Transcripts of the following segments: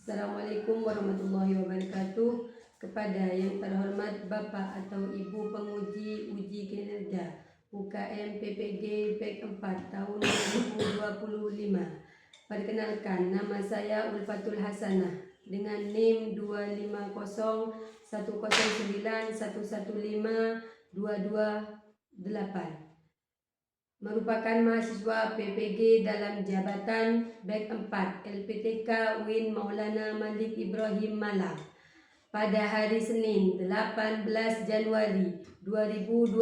Assalamualaikum warahmatullahi wabarakatuh. Kepada yang terhormat Bapak atau Ibu penguji uji kinerja UKM PPG Beg 4 tahun 2025. Perkenalkan, nama saya Ulfatul Hasanah dengan NIM 2500109115228. Merupakan mahasiswa PPG dalam jabatan Beg 4 LPTK UIN Maulana Malik Ibrahim Malang. Pada hari Senin 18 Januari 2026,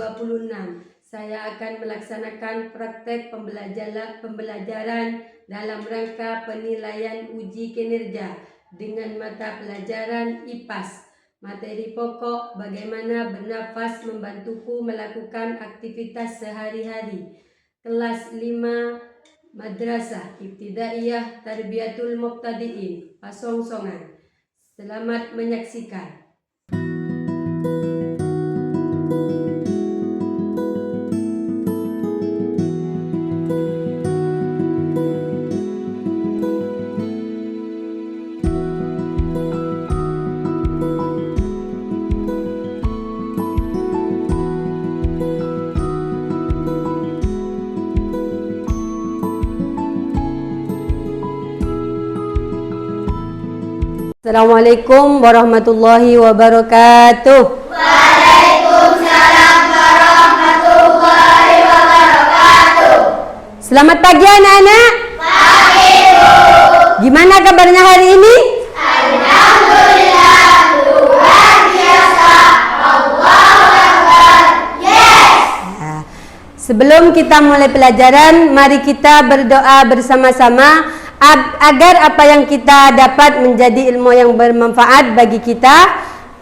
saya akan melaksanakan praktek pembelajaran dalam rangka penilaian uji kinerja dengan mata pelajaran IPAS. Materi pokok bagaimana bernafas membantuku melakukan aktivitas sehari-hari. Kelas 5 Madrasah Ibtidaiyah Tarbiyatul Muqtadiin Pasongsongan. Selamat menyaksikan. Assalamualaikum warahmatullahi wabarakatuh. Waalaikumsalam warahmatullahi wabarakatuh. Selamat pagi anak-anak. Pagi, Bu. Gimana kabarnya hari ini? Alhamdulillah, luar biasa. Allahu Akbar. Yes. Sebelum kita mulai pelajaran, mari kita berdoa bersama-sama agar apa yang kita dapat menjadi ilmu yang bermanfaat bagi kita.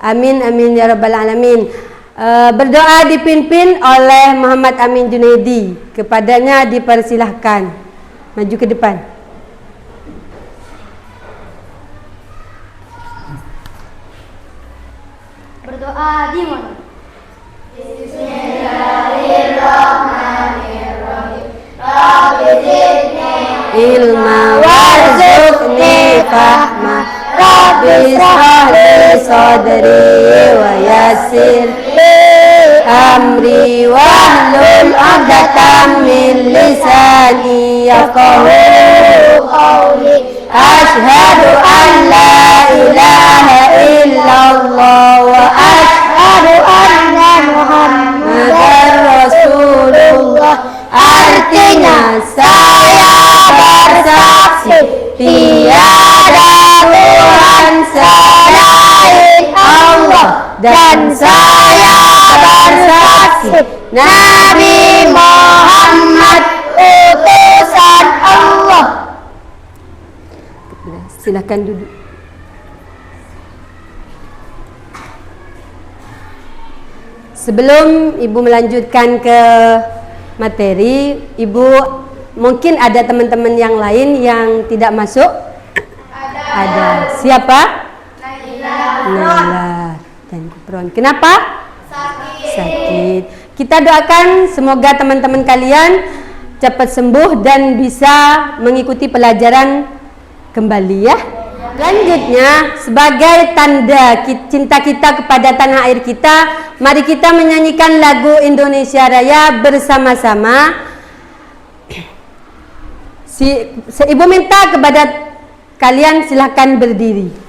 Amin amin ya rabbal alamin. Berdoa dipimpin oleh Muhammad Amin Junaidi. Kepadanya dipersilahkan maju ke depan. Berdoa di mana? Bismillahirrahmanirrahim. Rabbi zidni Ilma warzuqni fahma. Rabbi shrahli sadri wa yassir amri wahlul 'uqdatam min lisani yafqahu qawli. Asyhadu an la ilaha illallah wa asyhadu anna Muhammadar Rasulullah. Artinya saya bersaksi tiada Tuhan selain Allah, dan saya bersaksi Nabi Muhammad utusan Allah. Silakan duduk. Sebelum Ibu melanjutkan ke materi, Ibu mungkin ada teman-teman yang lain yang tidak masuk? Ada. Siapa? Naila dan Kupron. Kenapa? Sakit. Kita doakan semoga teman-teman kalian cepat sembuh dan bisa mengikuti pelajaran kembali ya. Selanjutnya, sebagai tanda cinta kita kepada tanah air kita, mari kita menyanyikan lagu Indonesia Raya bersama-sama. Ibu minta kepada kalian silahkan berdiri.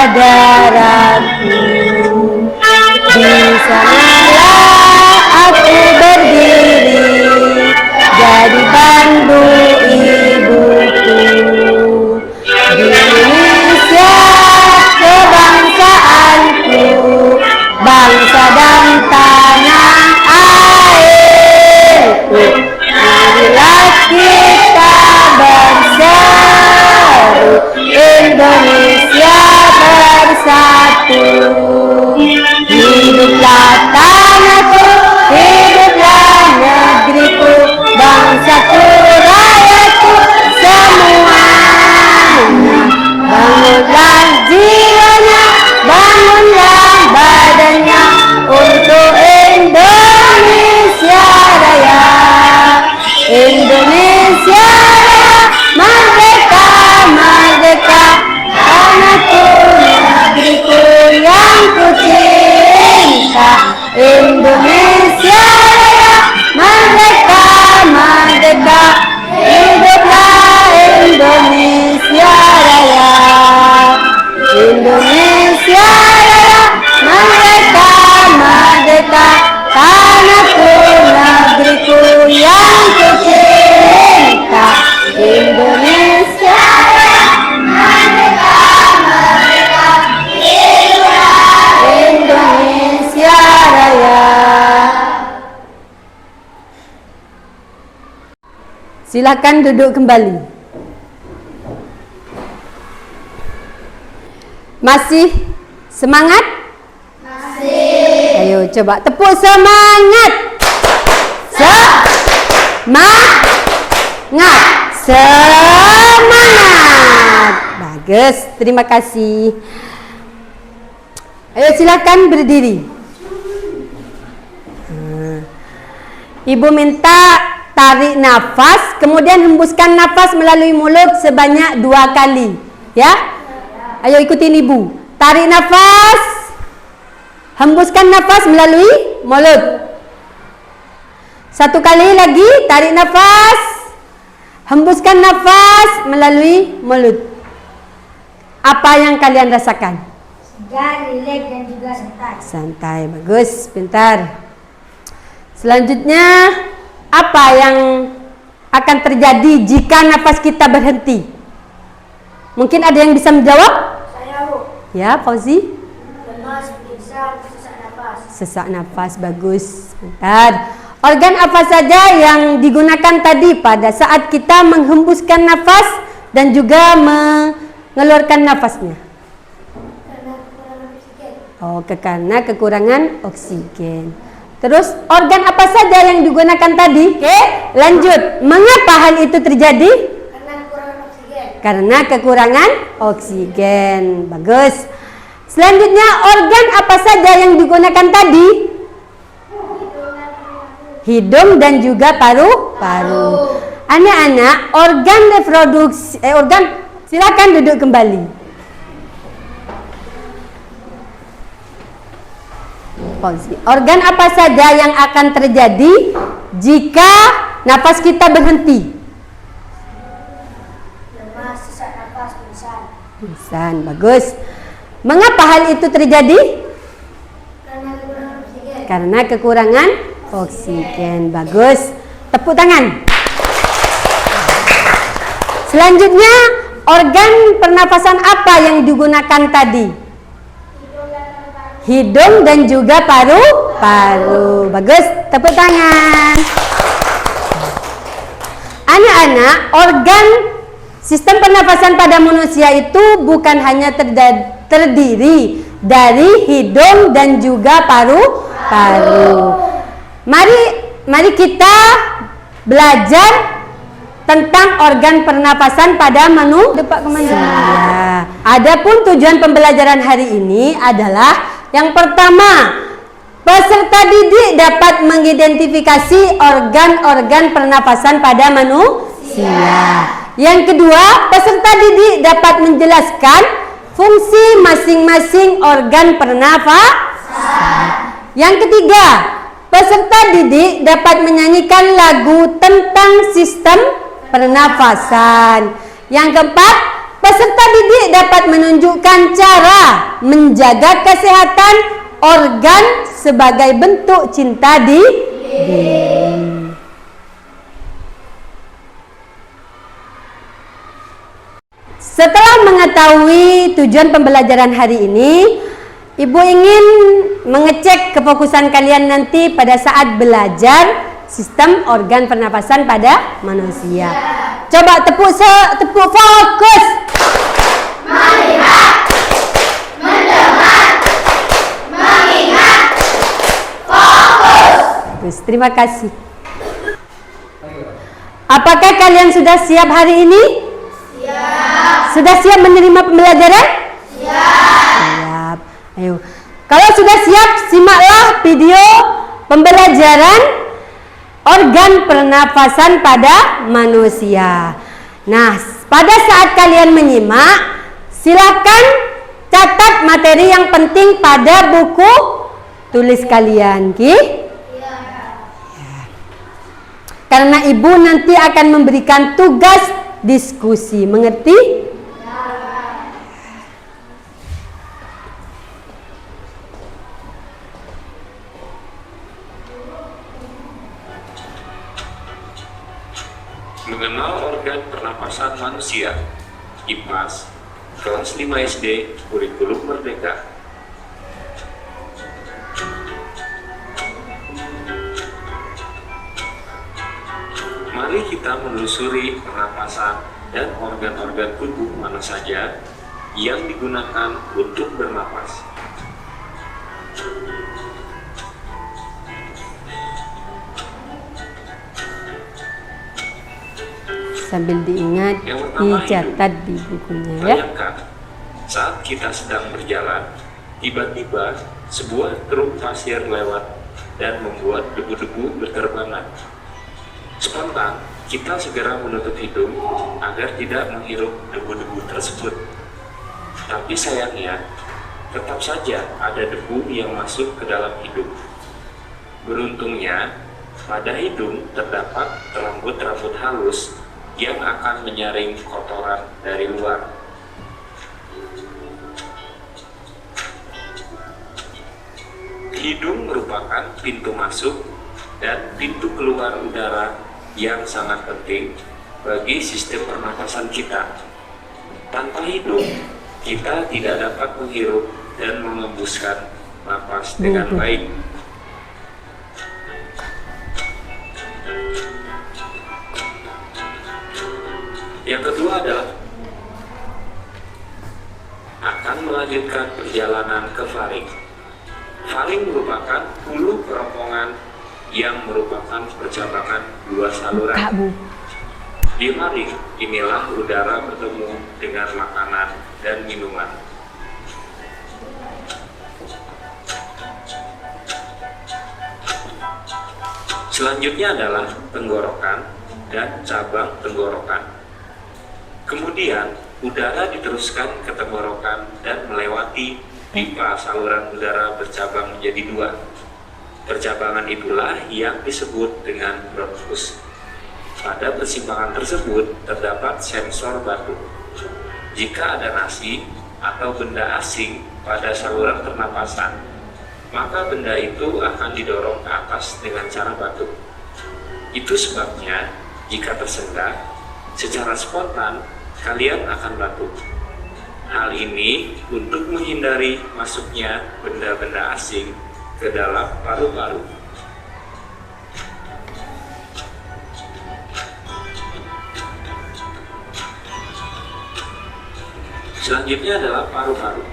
Darahku, di sanalah aku berdiri, jadi pandu ibuku. Di Indonesia kebangsaanku, bangsa dan tanah airku. Marilah kita bersatu, Indonesia bersatu. Hiduplah tanahku, hiduplah negeriku, bangsaku, rakyatku, Silakan duduk kembali. Masih semangat? Masih. Ayo coba tepuk semangat. Semangat. Bagus, terima kasih. Ayo silakan berdiri. Ibu minta tarik nafas, kemudian hembuskan nafas melalui mulut sebanyak 2 kali. Ya? Ayo ikutin ibu. Tarik nafas, hembuskan nafas melalui mulut. 1 kali lagi, tarik nafas, hembuskan nafas melalui mulut. Apa yang kalian rasakan? Segar, rileks, dan juga santai. Santai, bagus, pintar. Selanjutnya, apa yang akan terjadi jika nafas kita berhenti? Mungkin ada yang bisa menjawab? Saya, Bu. Ya, Fauzi? Lemas, pingsan, sesak nafas. Sesak nafas, bagus, pintar. Organ apa saja yang digunakan tadi pada saat kita menghembuskan nafas dan juga mengeluarkan nafasnya? Karena kekurangan oksigen. Oh, karena kekurangan oksigen. Terus organ apa saja yang digunakan tadi? Oke, lanjut. Mengapa hal itu terjadi? Karena kekurangan oksigen. Karena kekurangan oksigen. Bagus. Selanjutnya, organ apa saja yang digunakan tadi? Hidung dan juga paru-paru. Anak-anak, organ reproduksi, silakan duduk kembali. Organ apa saja yang akan terjadi jika nafas kita berhenti? Lemas, sesak nafas, pingsan. Pingsan, bagus. Mengapa hal itu terjadi? Karena kekurangan oksigen. Karena kekurangan oksigen. Bagus. Tepuk tangan. Selanjutnya, organ pernafasan apa yang digunakan tadi? Hidung dan juga paru-paru. Bagus, tepuk tangan. Anak-anak, organ sistem pernafasan pada manusia itu bukan hanya terdiri dari hidung dan juga paru-paru. Mari kita belajar tentang organ pernapasan pada manusia. Ya. Adapun tujuan pembelajaran hari ini adalah yang pertama, peserta didik dapat mengidentifikasi organ-organ pernapasan pada manusia. Yang kedua, peserta didik dapat menjelaskan fungsi masing-masing organ pernafasan. Yang ketiga, peserta didik dapat menyanyikan lagu tentang sistem pernafasan. Yang keempat, peserta didik dapat menunjukkan cara menjaga kesehatan organ sebagai bentuk cinta diri. Setelah mengetahui tujuan pembelajaran hari ini, Ibu ingin mengecek kefokusan kalian nanti pada saat belajar sistem organ pernapasan pada manusia. Coba tepuk fokus. Melihat, mendengar, mengingat, fokus. Terima kasih. Apakah kalian sudah siap hari ini? Siap. Sudah siap menerima pembelajaran? Siap. Ayo. Kalau sudah siap, simaklah video pembelajaran organ pernafasan pada manusia. Nah, pada saat kalian menyimak, silakan catat materi yang penting pada buku tulis kalian, Ki. Karena Ibu nanti akan memberikan tugas diskusi, mengerti? Mengenal organ pernapasan manusia, IPMAS, kelas 5 SD, kurikulum Merdeka. Mari kita kita menelusuri pernapasan dan organ-organ tubuh mana saja yang digunakan untuk bernapas. Sambil diingat, Yang pertama, dicatat hidung. di bukunya ya. Bayangkan, saat kita sedang berjalan, tiba-tiba sebuah truk pasir lewat dan membuat debu-debu berterbangan. Spontan, kita segera menutup hidung agar tidak menghirup debu-debu tersebut. Tapi sayangnya, tetap saja ada debu yang masuk ke dalam hidung. Beruntungnya, pada hidung terdapat rambut-rambut halus yang akan menyaring kotoran dari luar. Hidung merupakan pintu masuk dan pintu keluar udara yang sangat penting bagi sistem pernapasan kita. Tanpa hidung, kita tidak dapat menghirup dan mengembuskan napas dengan baik. Yang kedua adalah akan melanjutkan perjalanan ke faring. Faring merupakan hulu kerongkongan yang merupakan percabangan dua saluran. Buka, Bu. Di faring, inilah udara bertemu dengan makanan dan minuman. Selanjutnya adalah tenggorokan dan cabang tenggorokan. Kemudian, udara diteruskan ke tenggorokan dan melewati pipa saluran udara bercabang menjadi dua. Percabangan itulah yang disebut dengan bronkus. Pada persimpangan tersebut terdapat sensor batu. Jika ada nasi atau benda asing pada saluran pernapasan, maka benda itu akan didorong ke atas dengan cara batu. Itu sebabnya, jika tersendat, secara spontan kalian akan batuk. Hal ini untuk menghindari masuknya benda-benda asing ke dalam paru-paru. Selanjutnya adalah paru-paru.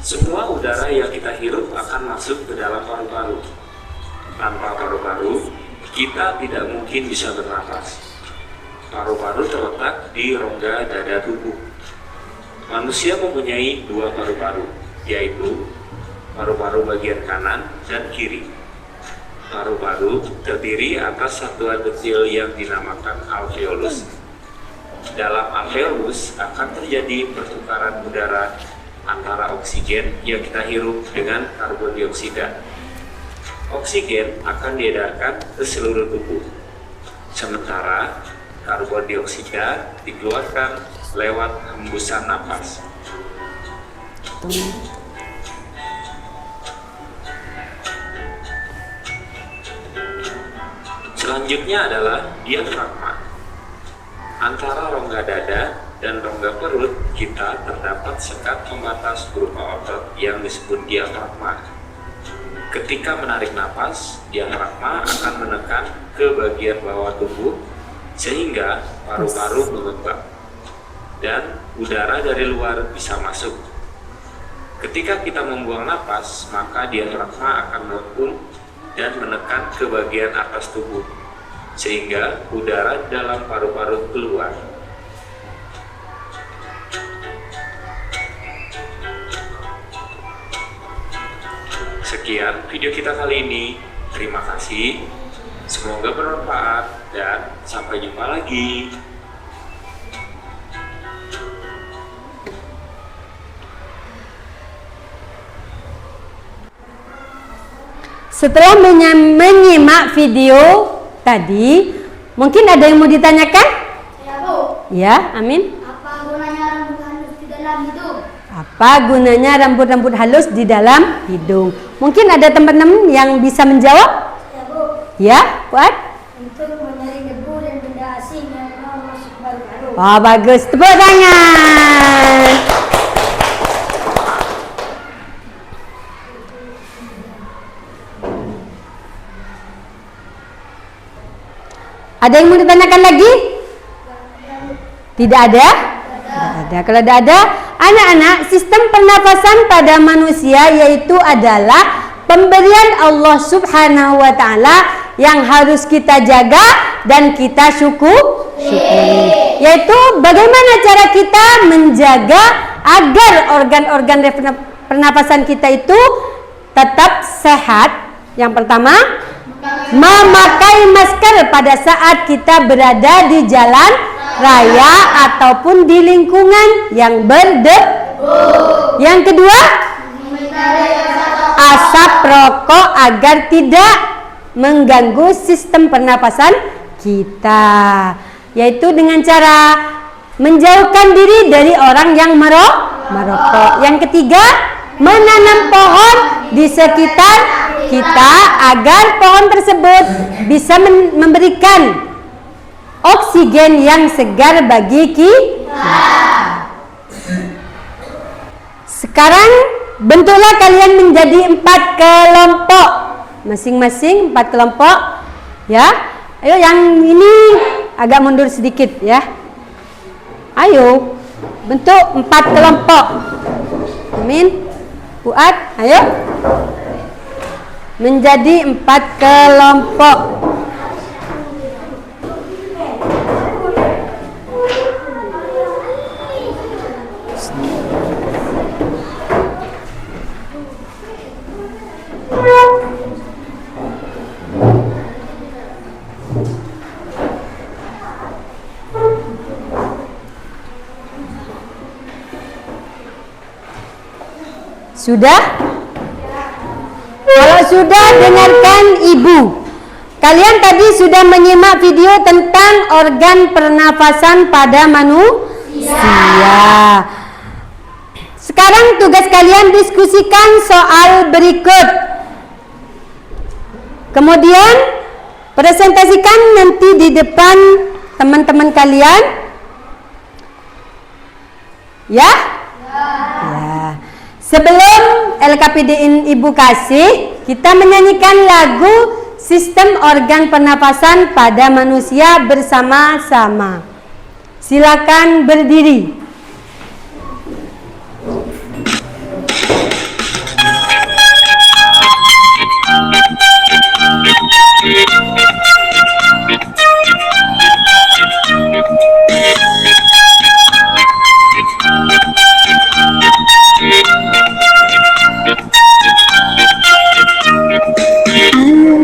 Semua udara yang kita hirup akan masuk ke dalam paru-paru. Tanpa paru-paru, kita tidak mungkin bisa bernapas. Paru-paru terletak di rongga dada tubuh. Manusia mempunyai dua paru-paru, yaitu paru-paru bagian kanan dan kiri. Paru-paru terdiri atas satuan kecil yang dinamakan alveolus. Dalam alveolus akan terjadi pertukaran udara antara oksigen yang kita hirup dengan karbon dioksida. Oksigen akan diedarkan ke seluruh tubuh, sementara karbon dioksida dikeluarkan lewat hembusan napas. Selanjutnya adalah diafragma. Antara rongga dada dan rongga perut kita terdapat sekat pembatas berupa otot yang disebut diafragma. Ketika menarik napas, diafragma akan menekan ke bagian bawah tubuh sehingga paru-paru mengembang dan udara dari luar bisa masuk. Ketika kita membuang napas, maka diafragma akan melengkung dan menekan ke bagian atas tubuh sehingga udara dalam paru-paru keluar. Sekian video kita kali ini. Terima kasih. Semoga bermanfaat dan sampai jumpa lagi. Setelah menyimak video tadi, mungkin ada yang mau ditanyakan? Ya, Bu. Ya, Amin. Apa gunanya rambut halus di dalam hidung? Apa gunanya rambut-rambut halus di dalam hidung? Mungkin ada teman-teman yang bisa menjawab? Ya, Bu. Ya, Fuad? Untuk menyaring debu dan benda asing yang mau masuk ke paru-paru. Wah, bagus. Tepuk tangan. Ada yang mau ditanyakan lagi? Tidak ada? Tidak ada. Kalau tidak ada, anak-anak, sistem pernafasan pada manusia yaitu adalah pemberian Allah Subhanahu wa Ta'ala yang harus kita jaga dan kita syukuri. Yaitu bagaimana cara kita menjaga agar organ-organ pernapasan kita itu tetap sehat. Yang pertama, memakai masker pada saat kita berada di jalan raya ataupun di lingkungan yang berdebu. Yang kedua, asap rokok agar tidak mengganggu sistem pernapasan kita, yaitu dengan cara menjauhkan diri dari orang yang merokok. Yang ketiga, menanam pohon di sekitar kita agar pohon tersebut bisa memberikan oksigen yang segar bagi kita. Sekarang bentuklah kalian menjadi 4 kelompok, masing-masing 4 kelompok, ya. Ayo yang ini agak mundur sedikit, ya. Ayo bentuk 4 kelompok. Amin. Fuad, ayo. Menjadi 4 kelompok. Sudah? Kalau sudah, dengarkan ibu. Kalian tadi sudah menyimak video tentang organ pernafasan pada manusia. Sekarang tugas kalian diskusikan soal berikut. Kemudian presentasikan nanti di depan teman-teman kalian. Ya? Ya. Sebelum LKPD Ibu kasih, kita menyanyikan lagu Sistem Organ Pernapasan pada Manusia bersama-sama. Silakan berdiri.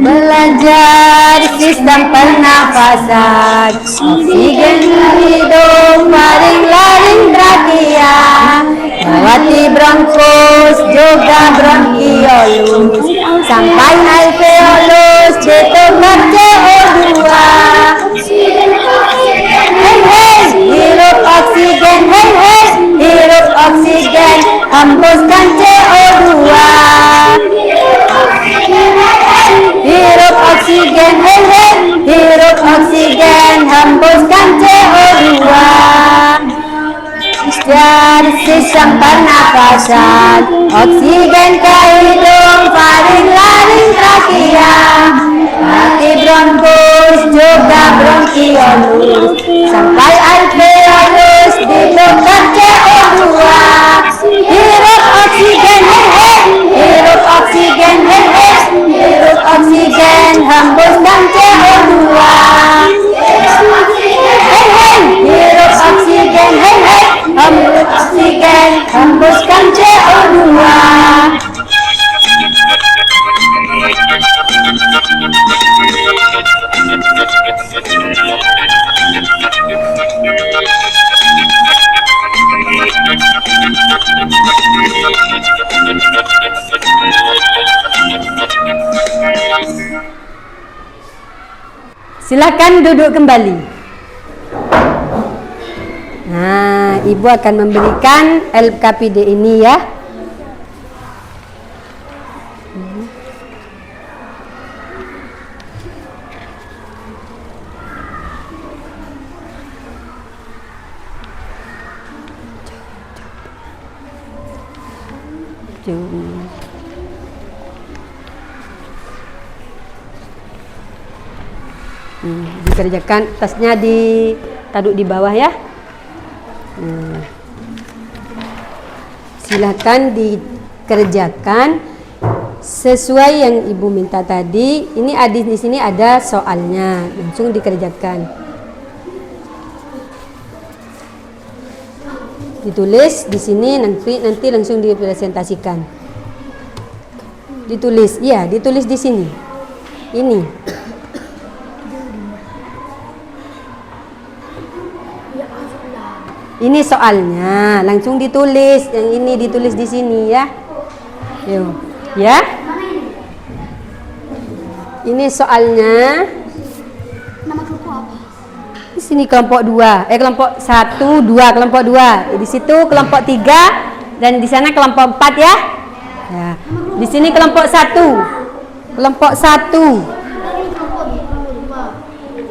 Belajar sistem pernafasan, oksigen hidung, faring-laring trakea, melewati bronkus juga bronkiolus, sampai alveolus, detukar CO2. Hey hey, hirup oksigen, hey hey, hirup oksigen, hembuskan CO2. Hirup oksigen, hey hey, hirup oksigen, hembuskan CO2. Belajar sistem pernafasan, oksigen ke hidung, faring-laring trakea, mati bronkus juga bronkiolus, sampai alveolus, ditukar CO2. Hirup oksigen, hey hey, hirup oksigen, hey hey, hirup oksigen, hembuskan CO2. Hey hey, hirup oksigen, hey hey, hembus oksigen, hembuskan CO2. Silakan duduk kembali. Nah, Ibu akan memberikan LKPD ini ya. Dikerjakan, tasnya ditaruh di bawah ya. Silakan dikerjakan sesuai yang ibu minta tadi. Ini di sini ada soalnya, langsung dikerjakan. Ditulis di sini, nanti langsung dipresentasikan. Ditulis, iya, ditulis di sini. Ini. Ini soalnya, langsung ditulis. Yang ini ditulis di sini ya. Yuk, ya. Ini soalnya. Nama kelompok apa? Di sini kelompok 2. Kelompok 1, 2, kelompok 2. Di situ kelompok 3 dan di sana kelompok 4 ya. Ya. Di sini kelompok 1. Kelompok 1.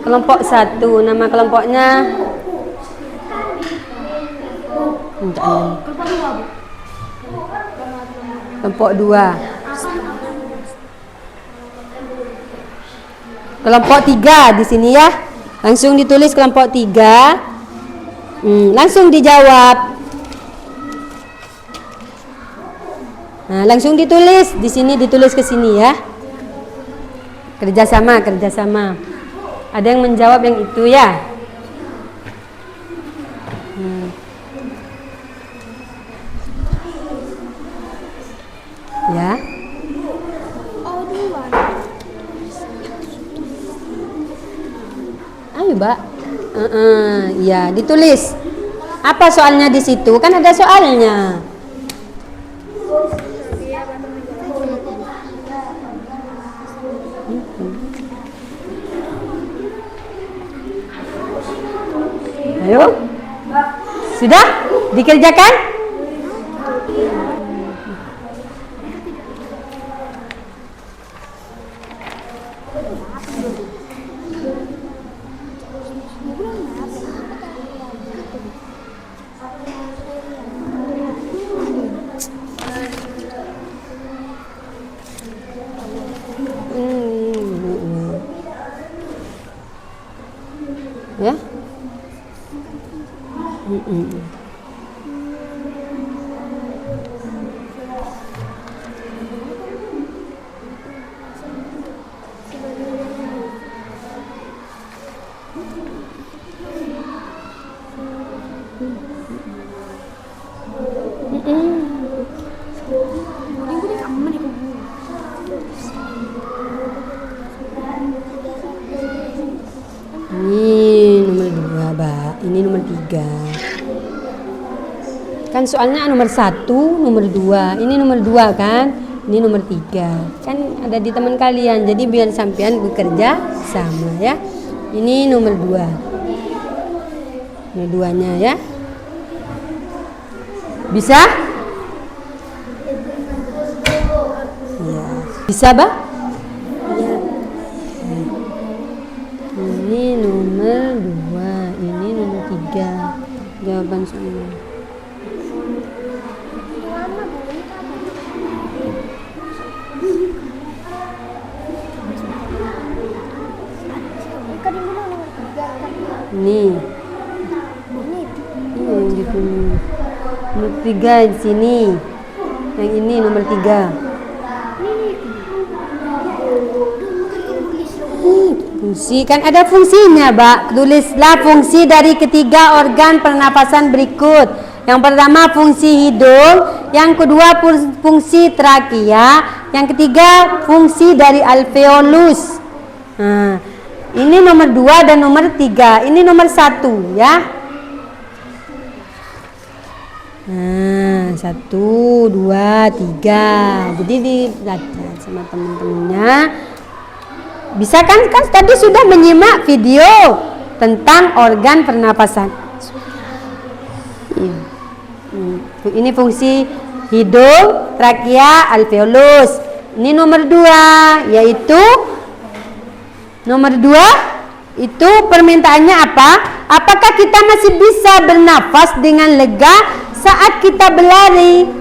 Kelompok 1. Nama kelompoknya kelompok 2. Kelompok 3 di sini ya. Langsung ditulis kelompok 3. Langsung dijawab. Nah, langsung ditulis di sini, ditulis ke sini ya. Kerjasama. Ada yang menjawab yang itu ya. Ya. Ayo, Mbak. Ya, ditulis. Apa soalnya di situ? Kan ada soalnya. Ayo. Sudah dikerjakan? Ya. Ini nomor 2, Mbak. Ini nomor 3. Kan soalnya nomor 1, nomor 2. Ini nomor 2 kan? Ini nomor 3. Kan ada di teman kalian. Jadi biar sampean bekerja sama ya. Ini nomor 2. Nomor 2-nya ya. Bisa? Ya. Bisa, Mbak? Ya. Ini nomor 2, ini nomor 3. Jawaban soalnya. Ini gitu. Nomor 3 di sini. Yang ini nomor 3. Fungsi kan ada fungsinya, Mbak. Tulislah fungsi dari ketiga organ pernapasan berikut. Yang pertama fungsi hidung, yang kedua fungsi trakea, yang ketiga fungsi dari alveolus. Nah, ini nomor 2 dan nomor 3. Ini nomor 1 ya. Nah, 1, 2, 3. Jadi dibaca sama teman-temannya. Bisa kan tadi sudah menyimak video tentang organ pernapasan. Ini fungsi hidung, trakea, alveolus. Ini nomor 2, yaitu nomor 2 itu permintaannya apa? Apakah kita masih bisa bernafas dengan lega saat kita berlari?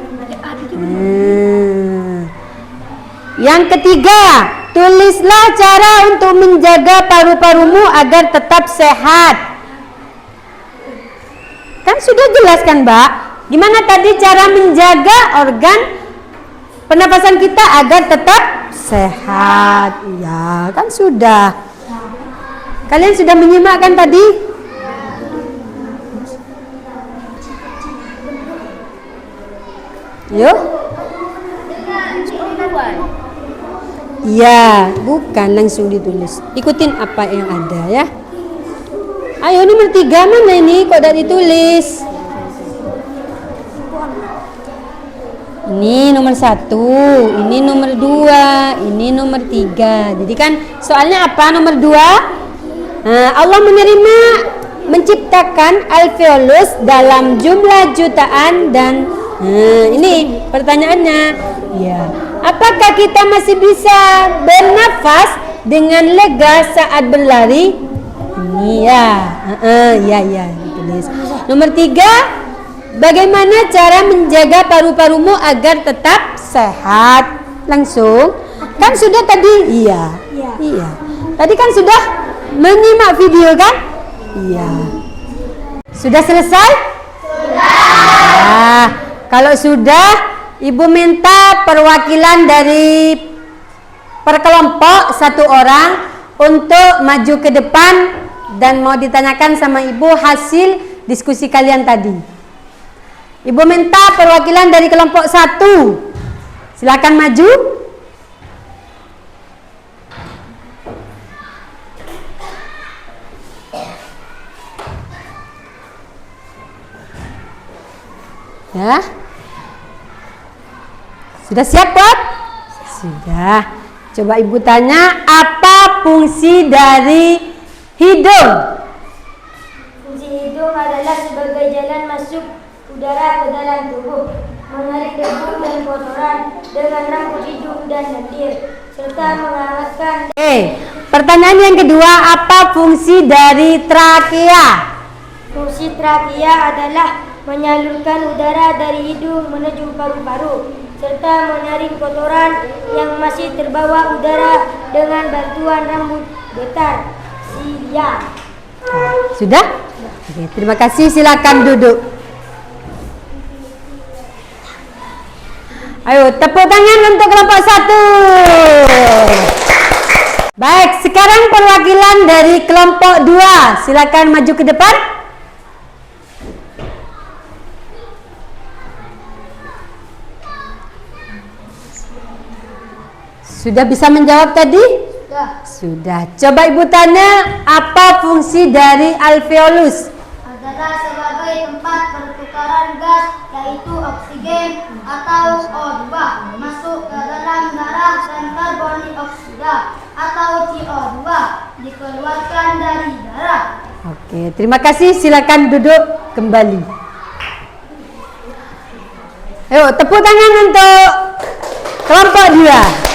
Yang ketiga, tulislah cara untuk menjaga paru-parumu agar tetap sehat. Kan sudah jelas kan, Mbak? Gimana tadi cara menjaga organ pernapasan kita agar tetap sehat? Ya, kan sudah. Kalian sudah menyimak kan tadi? Yuk. Iya, bukan langsung ditulis. Ikutin apa yang ada ya. Ayo nomor 3 mana ini? Kok tidak ditulis? Ini nomor 1, ini nomor 2, ini nomor 3. Jadi kan soalnya apa nomor 2? Allah menciptakan alveolus dalam jumlah jutaan dan ini pertanyaannya. Ya. Apakah kita masih bisa bernafas dengan lega saat berlari? Ini ya. Ya, ditulis. Nomor 3, bagaimana cara menjaga paru-parumu agar tetap sehat? Langsung. Kan sudah tadi? Iya. Tadi kan sudah menyimak video kan? Iya. Sudah selesai? Sudah. Kalau sudah, Ibu minta perwakilan dari per kelompok 1 orang untuk maju ke depan dan mau ditanyakan sama Ibu hasil diskusi kalian tadi. Ibu minta perwakilan dari kelompok 1. Silakan maju. Ya. Sudah siap, Bob? Sudah. Coba Ibu tanya, apa fungsi dari hidung? Fungsi hidung adalah sebagai jalan masuk udara ke dalam tubuh, menarik debu dan kotoran dengan rambut hidung dan lendir, serta menghangatkan. Pertanyaan yang kedua, apa fungsi dari trakea? Fungsi trakea adalah menyalurkan udara dari hidung menuju paru-paru, serta menarik kotoran yang masih terbawa udara dengan bantuan rambut getar silia. Sudah? Oke, terima kasih. Silakan duduk. Ayo, tepuk tangan untuk kelompok 1. Baik, sekarang perwakilan dari kelompok 2. Silakan maju ke depan. Sudah bisa menjawab tadi? Sudah. Coba Ibu tanya, apa fungsi dari alveolus? Adalah sebagai tempat pertukaran gas, yaitu oksigen atau O2 masuk ke dalam darah dan karbon dioksida atau CO2 dikeluarkan dari darah. Oke, terima kasih. Silakan duduk kembali. Ayo, tepuk tangan untuk kelompok 2.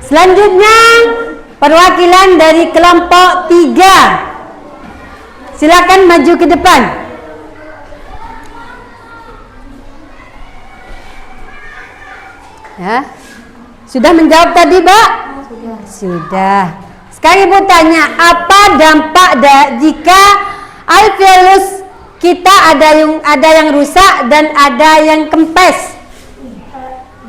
Selanjutnya perwakilan dari kelompok 3. Silakan maju ke depan. Ya. Sudah menjawab tadi, Mbak? Sudah. Sekarang Ibu tanya, apa dampak jika alveolus kita ada yang rusak dan ada yang kempes?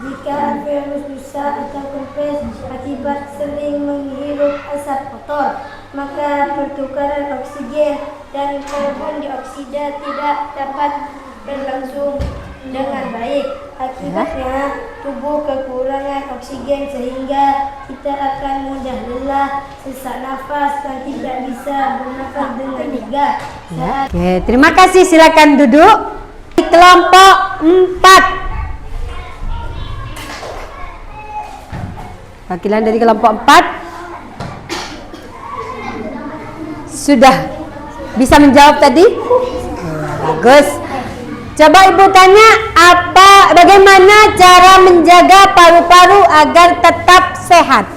Jika alveolus rusak atau kempes akibat sering menghirup asap kotor, maka pertukaran oksigen dan karbon dioksida tidak dapat berlangsung dengan baik. Akibatnya tubuh kekurangan oksigen sehingga kita akan mudah lelah, sesak nafas dan tidak bisa bernafas dengan lega. Oke, terima kasih. Silakan duduk. Di kelompok 4. Wakilan dari kelompok 4 sudah bisa menjawab tadi? Bagus. Coba Ibu tanya, bagaimana cara menjaga paru-paru agar tetap sehat?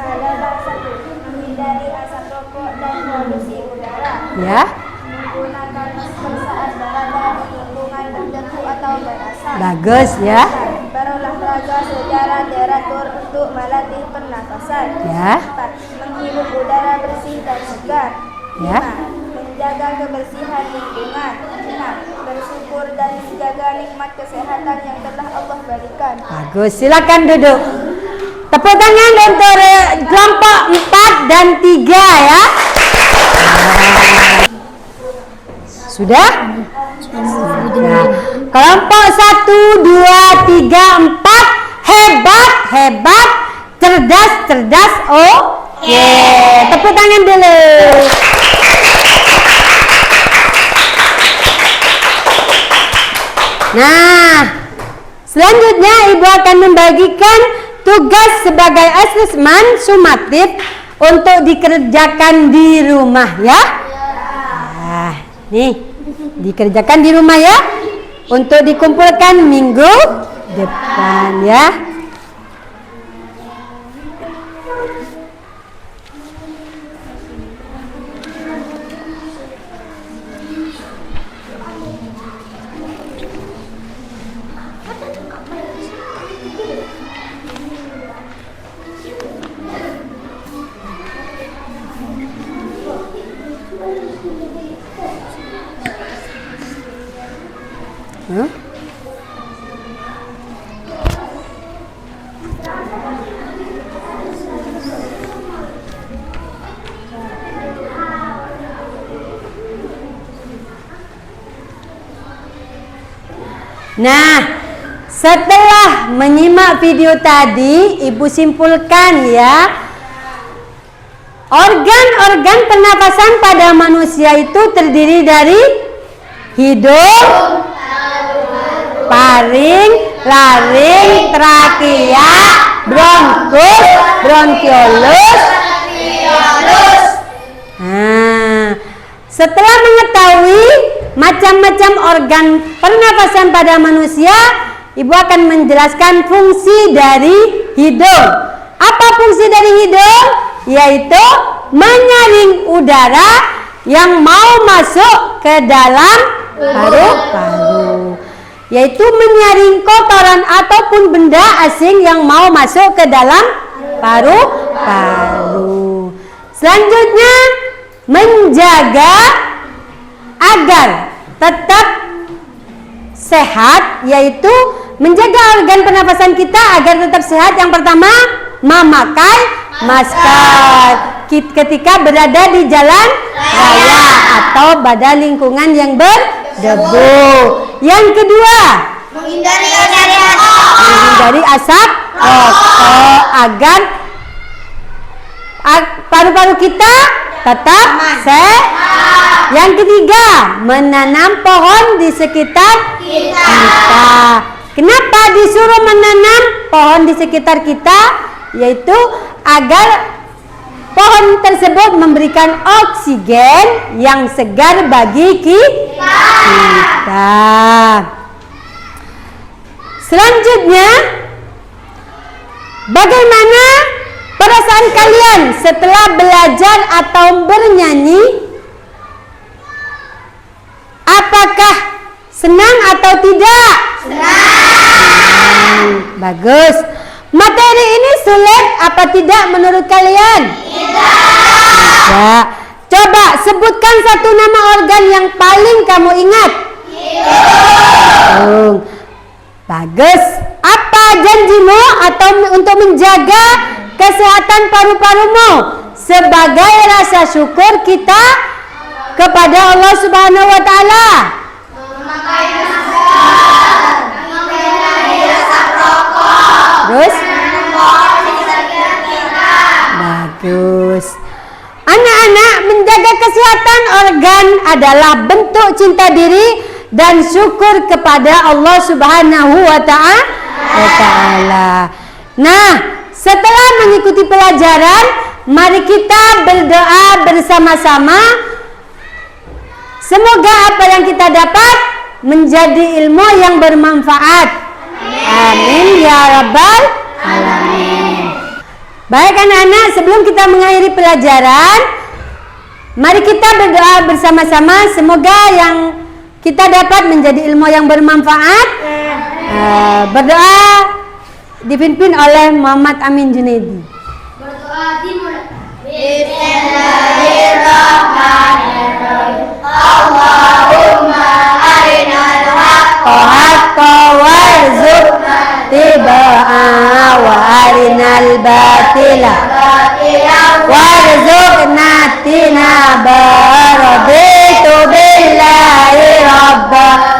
Adalah 1. Menghindari asap rokok dan polusi udara. Ya. Menggunakan masker saat berada di lingkungan tertentu atau berasap. Bagus ya. Berolahraga secara teratur untuk melatih pernapasan. Ya. 4. Menghirup udara bersih dan segar. Ya. 5. Menjaga kebersihan lingkungan. 6. Bersyukur dan menjaga nikmat kesehatan yang telah Allah berikan. Bagus, silakan duduk. Tepuk tangan untuk kelompok 4 dan 3 ya. Sudah? Sudah. Kelompok 1, 2, 3, 4. Hebat, hebat. Cerdas, cerdas. Oke. Tepuk tangan dulu. Nah, selanjutnya Ibu akan membagikan tugas sebagai asesmen sumatif untuk dikerjakan di rumah ya. Nah, nih dikerjakan di rumah ya, untuk dikumpulkan minggu depan ya. Nah, setelah menyimak video tadi, Ibu simpulkan ya, organ-organ pernapasan pada manusia itu terdiri dari hidung, paring, laring, trakea, bronkus, bronkiolus. Nah, setelah mengetahui macam-macam organ pernapasan pada manusia, Ibu akan menjelaskan fungsi dari hidung. Apa fungsi dari hidung? Yaitu menyaring udara yang mau masuk ke dalam paru-paru. Yaitu menyaring kotoran ataupun benda asing yang mau masuk ke dalam paru-paru. Selanjutnya, menjaga agar tetap sehat, yaitu menjaga organ pernapasan kita agar tetap sehat. Yang pertama, memakai masker ketika berada di jalan raya atau pada lingkungan yang berdebu. Yang kedua, menghindari asap rokok agar paru-paru kita tetap sehat. Yang ketiga, menanam pohon di sekitar kita. Kenapa disuruh menanam pohon di sekitar kita? Yaitu agar pohon tersebut memberikan oksigen yang segar bagi kita. Selanjutnya, bagaimana perasaan kalian setelah belajar atau bernyanyi? Apakah senang atau tidak? Senang. Bagus. Materi ini sulit apa tidak menurut kalian? Tidak. Coba sebutkan satu nama organ yang paling kamu ingat. Hidung. Bagus. Apa janjimu atau untuk menjaga kesehatan paru-parumu sebagai rasa syukur kita kepada Allah Subhanahu wa taala? Terus? Bagus. Anak-anak, menjaga kesehatan organ adalah bentuk cinta diri dan syukur kepada Allah Subhanahu wa taala. Nah, setelah mengikuti pelajaran, mari kita berdoa bersama-sama. Semoga apa yang kita dapat menjadi ilmu yang bermanfaat. Amin ya rabbal alamin. Baik anak-anak, sebelum kita mengakhiri pelajaran, mari kita berdoa bersama-sama. Semoga yang kita dapat menjadi ilmu yang bermanfaat Berdoa dipimpin oleh Muhammad Amin Junaidi. Berdoa dimulai. Bismillahirrahmanirrahim. Allahumma arinal Haqqa warzuqna tibaa wa arinal batila warzuqna tinaba. Raditu billahi rabba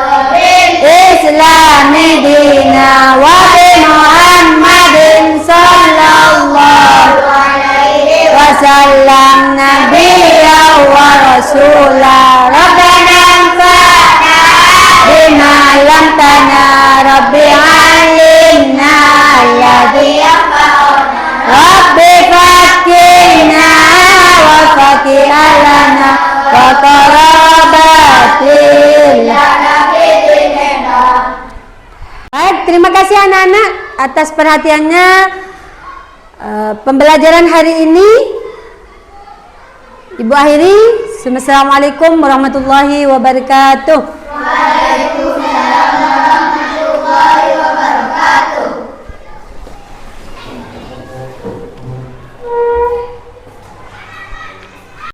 islami dina wa bi Muhammadin sallallahu alaihi wasallam nabiyya wa rasula. Rabbana anfa'na bima 'allamtana rabbi 'allimna alladhi yanfa'una rabbi fakirna wa fakirlana wa qarabatil. Baik, terima kasih anak-anak atas perhatiannya. Pembelajaran hari ini Ibu akhiri. Assalamualaikum warahmatullahi wabarakatuh.